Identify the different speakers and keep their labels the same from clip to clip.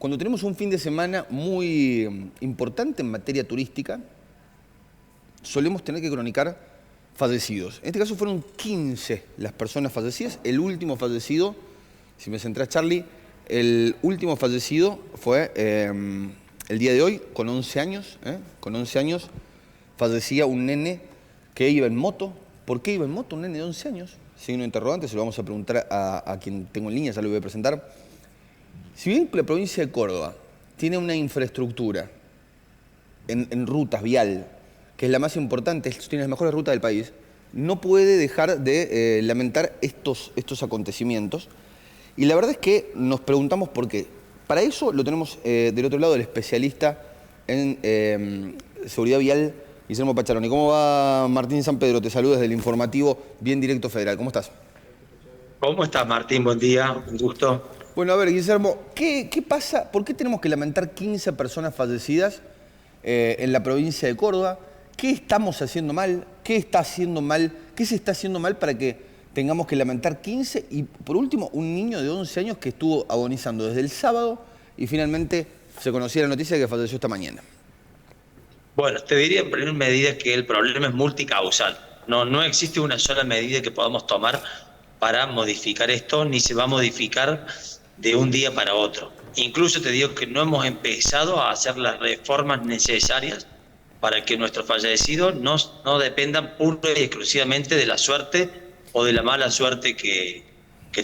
Speaker 1: cuando tenemos un fin de semana muy importante en materia turística, solemos tener que cronicar fallecidos. En este caso fueron 15 las personas fallecidas. El último fallecido, si me centrás, Charlie, el último fallecido fue el día de hoy, con 11 años. Con 11 años fallecía un nene que iba en moto. ¿Por qué iba en moto un nene de 11 años? Signo interrogante, se lo vamos a preguntar a quien tengo en línea, ya lo voy a presentar. Si bien la provincia de Córdoba tiene una infraestructura en rutas, vial, que es la más importante, tiene las mejores rutas del país, no puede dejar de lamentar estos acontecimientos. Y la verdad es que nos preguntamos por qué. Para eso lo tenemos del otro lado el especialista en seguridad vial, Guillermo Pacharoni. ¿Cómo va, Martín San Pedro? Te saludo desde el informativo Bien Directo Federal. ¿Cómo estás?
Speaker 2: ¿Cómo estás, Martín? Buen día, un gusto.
Speaker 1: Bueno, a ver, Guillermo, ¿qué pasa? ¿Por qué tenemos que lamentar 15 personas fallecidas en la provincia de Córdoba? ¿Qué estamos haciendo mal? ¿Qué está haciendo mal? ¿Qué se está haciendo mal para que tengamos que lamentar 15? Y por último, un niño de 11 años que estuvo agonizando desde el sábado y finalmente se conocía la noticia de que falleció esta mañana.
Speaker 2: Bueno, te diría en primera medida que el problema es multicausal. No existe una sola medida que podamos tomar para modificar esto, ni se va a modificar de un día para otro. Incluso te digo que no hemos empezado a hacer las reformas necesarias para que nuestros fallecidos no dependan pura y exclusivamente de la suerte o de la mala suerte que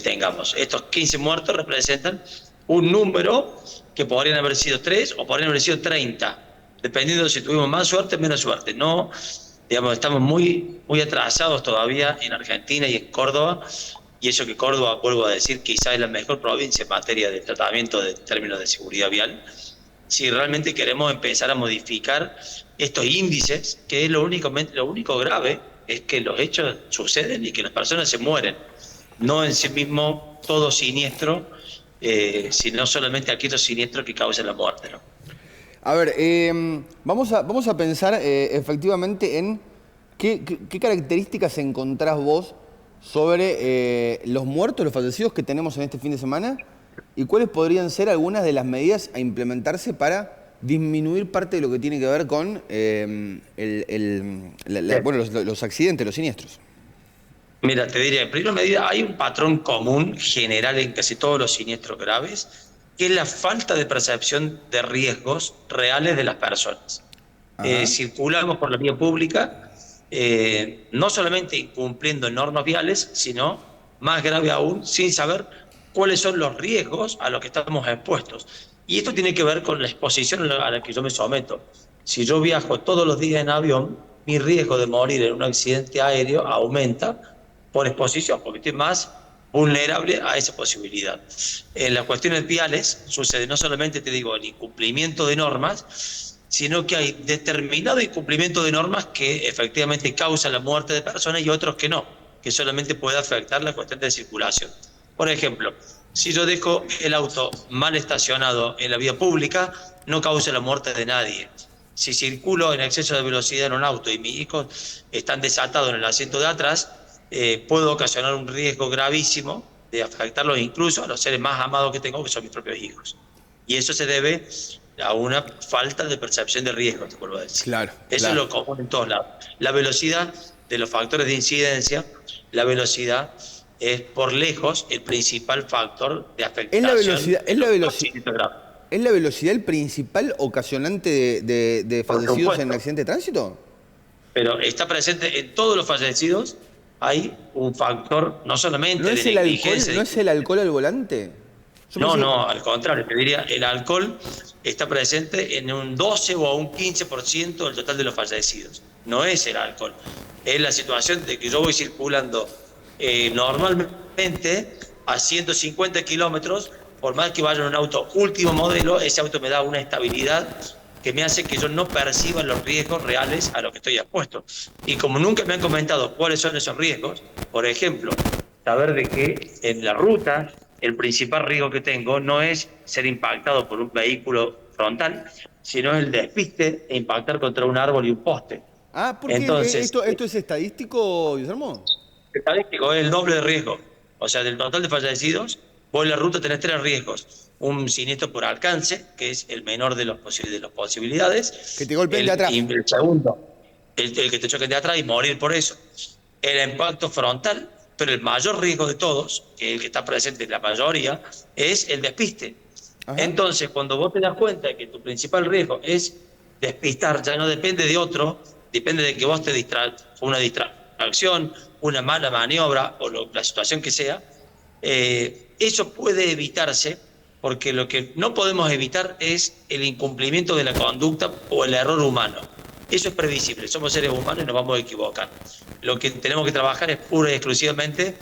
Speaker 2: tengamos. Estos 15 muertos representan un número que podrían haber sido 3 o podrían haber sido 30, dependiendo de si tuvimos más suerte o menos suerte. No, digamos, estamos muy atrasados todavía en Argentina y en Córdoba, y eso que Córdoba, vuelvo a decir, quizás es la mejor provincia en materia de tratamiento de términos de seguridad vial. Si realmente queremos empezar a modificar estos índices, que es lo único grave, es que los hechos suceden y que las personas se mueren. No en sí mismo todo siniestro, sino solamente aquellos siniestros que causan la muerte, ¿no?
Speaker 1: A ver, vamos a pensar efectivamente en qué características encontrás vos sobre los muertos, los fallecidos que tenemos en este fin de semana y cuáles podrían ser algunas de las medidas a implementarse para disminuir parte de lo que tiene que ver con bueno, los accidentes, los siniestros.
Speaker 2: Mira, te diría, en primera medida hay un patrón común general en casi todos los siniestros graves, que es la falta de percepción de riesgos reales de las personas. Circulamos por la vía pública, no solamente incumpliendo normas viales, sino, más grave aún, sin saber cuáles son los riesgos a los que estamos expuestos. Y esto tiene que ver con la exposición a la que yo me someto. Si yo viajo todos los días en avión, mi riesgo de morir en un accidente aéreo aumenta por exposición, porque estoy más vulnerable a esa posibilidad. En las cuestiones viales sucede no solamente, te digo, el incumplimiento de normas, sino que hay determinado incumplimiento de normas que efectivamente causa la muerte de personas y otros que no, que solamente puede afectar la cuestión de circulación. Por ejemplo, si yo dejo el auto mal estacionado en la vía pública, no causa la muerte de nadie. Si circulo en exceso de velocidad en un auto y mis hijos están desatados en el asiento de atrás, puedo ocasionar un riesgo gravísimo de afectarlos incluso a los seres más amados que tengo, que son mis propios hijos. Y eso se debe a una falta de percepción de riesgo, te vuelvo a decir.
Speaker 1: Claro,
Speaker 2: eso
Speaker 1: claro.
Speaker 2: es lo común en todos lados. La velocidad de los factores de incidencia, la velocidad es por lejos el principal factor de afectación.
Speaker 1: ¿Es la velocidad el principal ocasionante de fallecidos en accidente de tránsito?
Speaker 2: Pero está presente en todos los fallecidos. Hay un factor no solamente
Speaker 1: ¿No es
Speaker 2: de
Speaker 1: el
Speaker 2: negligencia.
Speaker 1: ¿No es el alcohol al volante?
Speaker 2: No, al contrario, te diría, el alcohol está presente en un 12 o un 15% del total de los fallecidos. No es el alcohol, es la situación de que yo voy circulando normalmente a 150 kilómetros, por más que vaya en un auto último modelo, ese auto me da una estabilidad que me hace que yo no perciba los riesgos reales a los que estoy expuesto. Y como nunca me han comentado cuáles son esos riesgos, por ejemplo, saber de que en la ruta el principal riesgo que tengo no es ser impactado por un vehículo frontal, sino el despiste e impactar contra un árbol y un poste.
Speaker 1: ¿Por qué esto es estadístico, Guillermo?
Speaker 2: Estadístico es el doble de riesgo. O sea, del total de fallecidos, vos en la ruta tenés 3 riesgos. un siniestro por alcance, que es el menor de las posibilidades.
Speaker 1: Que te golpeen de atrás.
Speaker 2: Y el segundo, el que te choquen de atrás y morir por eso. El impacto frontal, pero el mayor riesgo de todos, que el que está presente en la mayoría, es el despiste.
Speaker 1: Ajá.
Speaker 2: Entonces, cuando vos te das cuenta de que tu principal riesgo es despistar, ya no depende de otro, depende de que vos te una distracción, una mala maniobra o la situación que sea, eso puede evitarse, porque lo que no podemos evitar es el incumplimiento de la conducta o el error humano. Eso es previsible, somos seres humanos y nos vamos a equivocar. Lo que tenemos que trabajar es pura y exclusivamente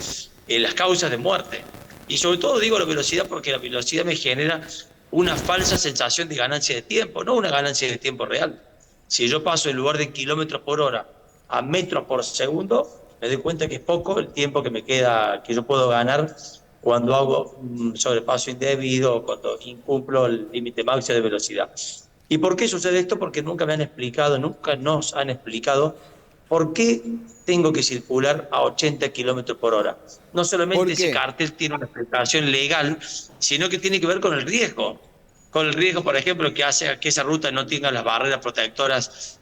Speaker 2: en las causas de muerte. Y sobre todo digo la velocidad porque la velocidad me genera una falsa sensación de ganancia de tiempo, no una ganancia de tiempo real. Si yo paso en lugar de kilómetros por hora a metros por segundo, me doy cuenta que es poco el tiempo que me queda, que yo puedo ganar cuando hago un sobrepaso indebido o cuando incumplo el límite máximo de velocidad. ¿Y por qué sucede esto? Porque nunca nos han explicado por qué tengo que circular a 80 kilómetros por hora. No solamente ese cartel tiene una explicación legal, sino que tiene que ver con el riesgo. Con el riesgo, por ejemplo, que hace que esa ruta no tenga las barreras protectoras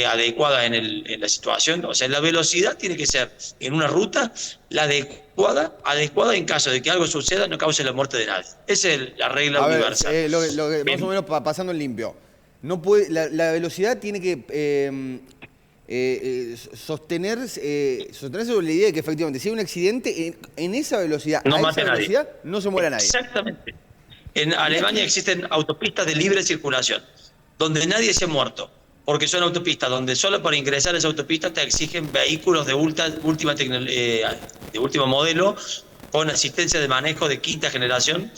Speaker 2: adecuadas en la situación. O sea, la velocidad tiene que ser en una ruta la adecuada en caso de que algo suceda, no cause la muerte de nadie. Esa es la regla universal.
Speaker 1: Más o menos pasando en limpio. No puede, la velocidad tiene que sostenerse sobre la idea de que efectivamente si hay un accidente en esa velocidad,
Speaker 2: no
Speaker 1: a esa velocidad, no se muera nadie.
Speaker 2: Exactamente. En Alemania existen autopistas de libre circulación, donde nadie se ha muerto, porque son autopistas donde solo para ingresar a esa autopista te exigen vehículos de último modelo, con asistencia de manejo de quinta generación,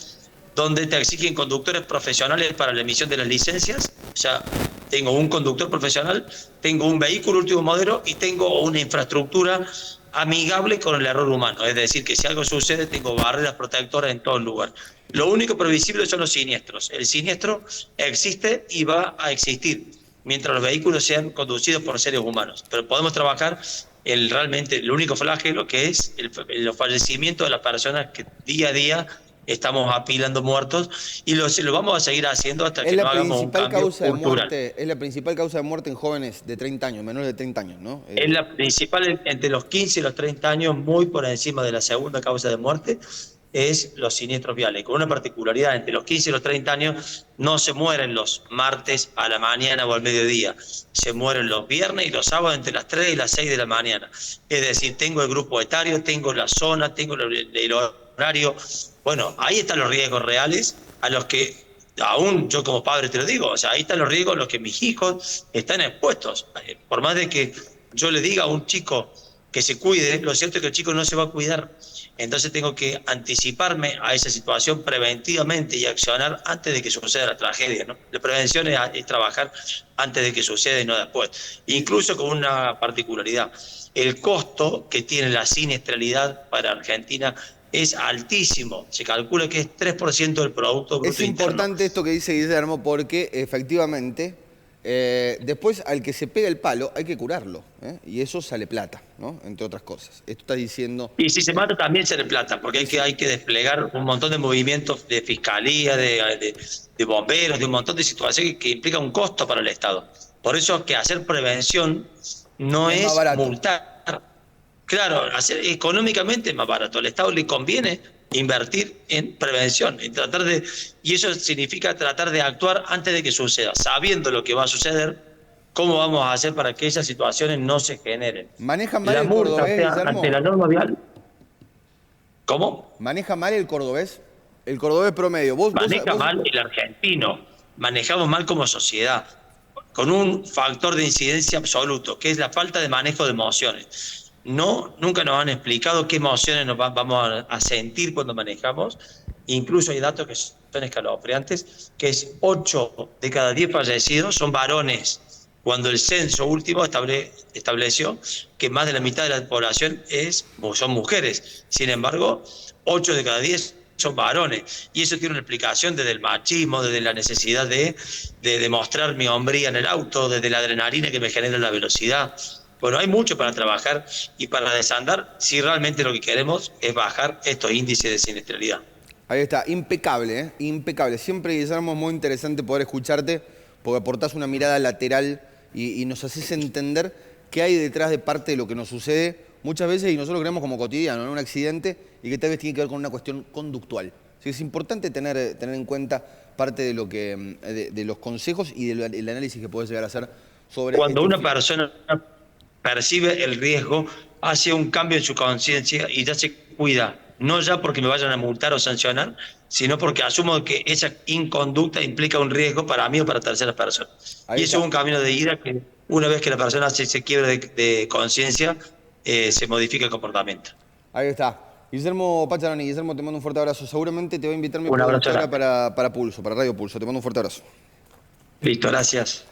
Speaker 2: donde te exigen conductores profesionales para la emisión de las licencias. O sea, tengo un conductor profesional, tengo un vehículo último modelo y tengo una infraestructura amigable con el error humano. Es decir, que si algo sucede, tengo barreras protectoras en todo el lugar. Lo único previsible son los siniestros. El siniestro existe y va a existir mientras los vehículos sean conducidos por seres humanos. Pero podemos trabajar realmente el único flagelo, que es los fallecimientos de las personas que día a día estamos apilando muertos, y lo vamos a seguir haciendo hasta que no hagamos un cambio cultural.
Speaker 1: Es la principal causa de muerte en jóvenes de 30 años, menores de 30 años, ¿no?
Speaker 2: Es la principal entre los 15 y los 30 años, muy por encima de la segunda causa de muerte, es los siniestros viales. Con una particularidad, entre los 15 y los 30 años no se mueren los martes a la mañana o al mediodía, se mueren los viernes y los sábados entre las 3 y las 6 de la mañana. Es decir, tengo el grupo etario, tengo la zona, tengo el horario. Bueno, ahí están los riesgos reales a los que, aún yo como padre te lo digo, o sea, ahí están los riesgos a los que mis hijos están expuestos. Por más de que yo le diga a un chico que se cuide, lo cierto es que el chico no se va a cuidar. Entonces tengo que anticiparme a esa situación preventivamente y accionar antes de que suceda la tragedia, ¿no? La prevención es trabajar antes de que suceda y no después. Incluso con una particularidad. El costo que tiene la siniestralidad para Argentina es altísimo. Se calcula que es 3% del Producto Bruto
Speaker 1: Interno. Es importante esto que dice Guillermo, porque efectivamente después al que se pega el palo hay que curarlo, y eso sale plata, ¿no? Entre otras cosas. Esto está diciendo...
Speaker 2: Y si se mata también sale plata, porque hay que desplegar un montón de movimientos de fiscalía, de bomberos, de un montón de situaciones que implica un costo para el Estado. Por eso que hacer prevención no es multar. Claro, económicamente es más barato. Al Estado le conviene invertir en prevención, y eso significa tratar de actuar antes de que suceda, sabiendo lo que va a suceder, cómo vamos a hacer para que esas situaciones no se generen.
Speaker 1: ¿Maneja mal el cordobés, Guillermo?
Speaker 2: Ante la norma vial. ¿Cómo?
Speaker 1: ¿Maneja mal el cordobés? El cordobés promedio.
Speaker 2: Maneja mal el argentino. Manejamos mal como sociedad, con un factor de incidencia absoluto, que es la falta de manejo de emociones. Nunca nos han explicado qué emociones vamos a sentir cuando manejamos. Incluso hay datos que son escalofriantes, que es 8 de cada 10 fallecidos son varones, cuando el censo último estableció que más de la mitad de la población son mujeres. Sin embargo, 8 de cada 10 son varones, y eso tiene una explicación desde el machismo, desde la necesidad de demostrar mi hombría en el auto, desde la adrenalina que me genera la velocidad. Bueno, hay mucho para trabajar y para desandar si realmente lo que queremos es bajar estos índices de siniestralidad.
Speaker 1: Ahí está, impecable, impecable. Siempre, Guillermo, es muy interesante poder escucharte porque aportás una mirada lateral y nos haces entender qué hay detrás de parte de lo que nos sucede muchas veces y nosotros lo creemos como cotidiano, ¿no? Un accidente y que tal vez tiene que ver con una cuestión conductual. Así que es importante tener en cuenta parte de, lo que, de los consejos y del análisis que puedes llegar a hacer sobre
Speaker 2: Cuando una
Speaker 1: este...
Speaker 2: persona percibe el riesgo, hace un cambio en su conciencia y ya se cuida, no ya porque me vayan a multar o sancionar, sino porque asumo que esa inconducta implica un riesgo para mí o para terceras personas.
Speaker 1: Ahí
Speaker 2: Y eso es
Speaker 1: está.
Speaker 2: un camino de ida que una vez que la persona se quiebra de conciencia, se modifica el comportamiento.
Speaker 1: Ahí está. Guillermo Pacharoni, Guillermo, te mando un fuerte abrazo. Seguramente te va a invitar mi
Speaker 2: Un abrazo
Speaker 1: productora
Speaker 2: grande.
Speaker 1: para Pulso, para Radio Pulso. Te mando un fuerte abrazo.
Speaker 2: Listo, gracias.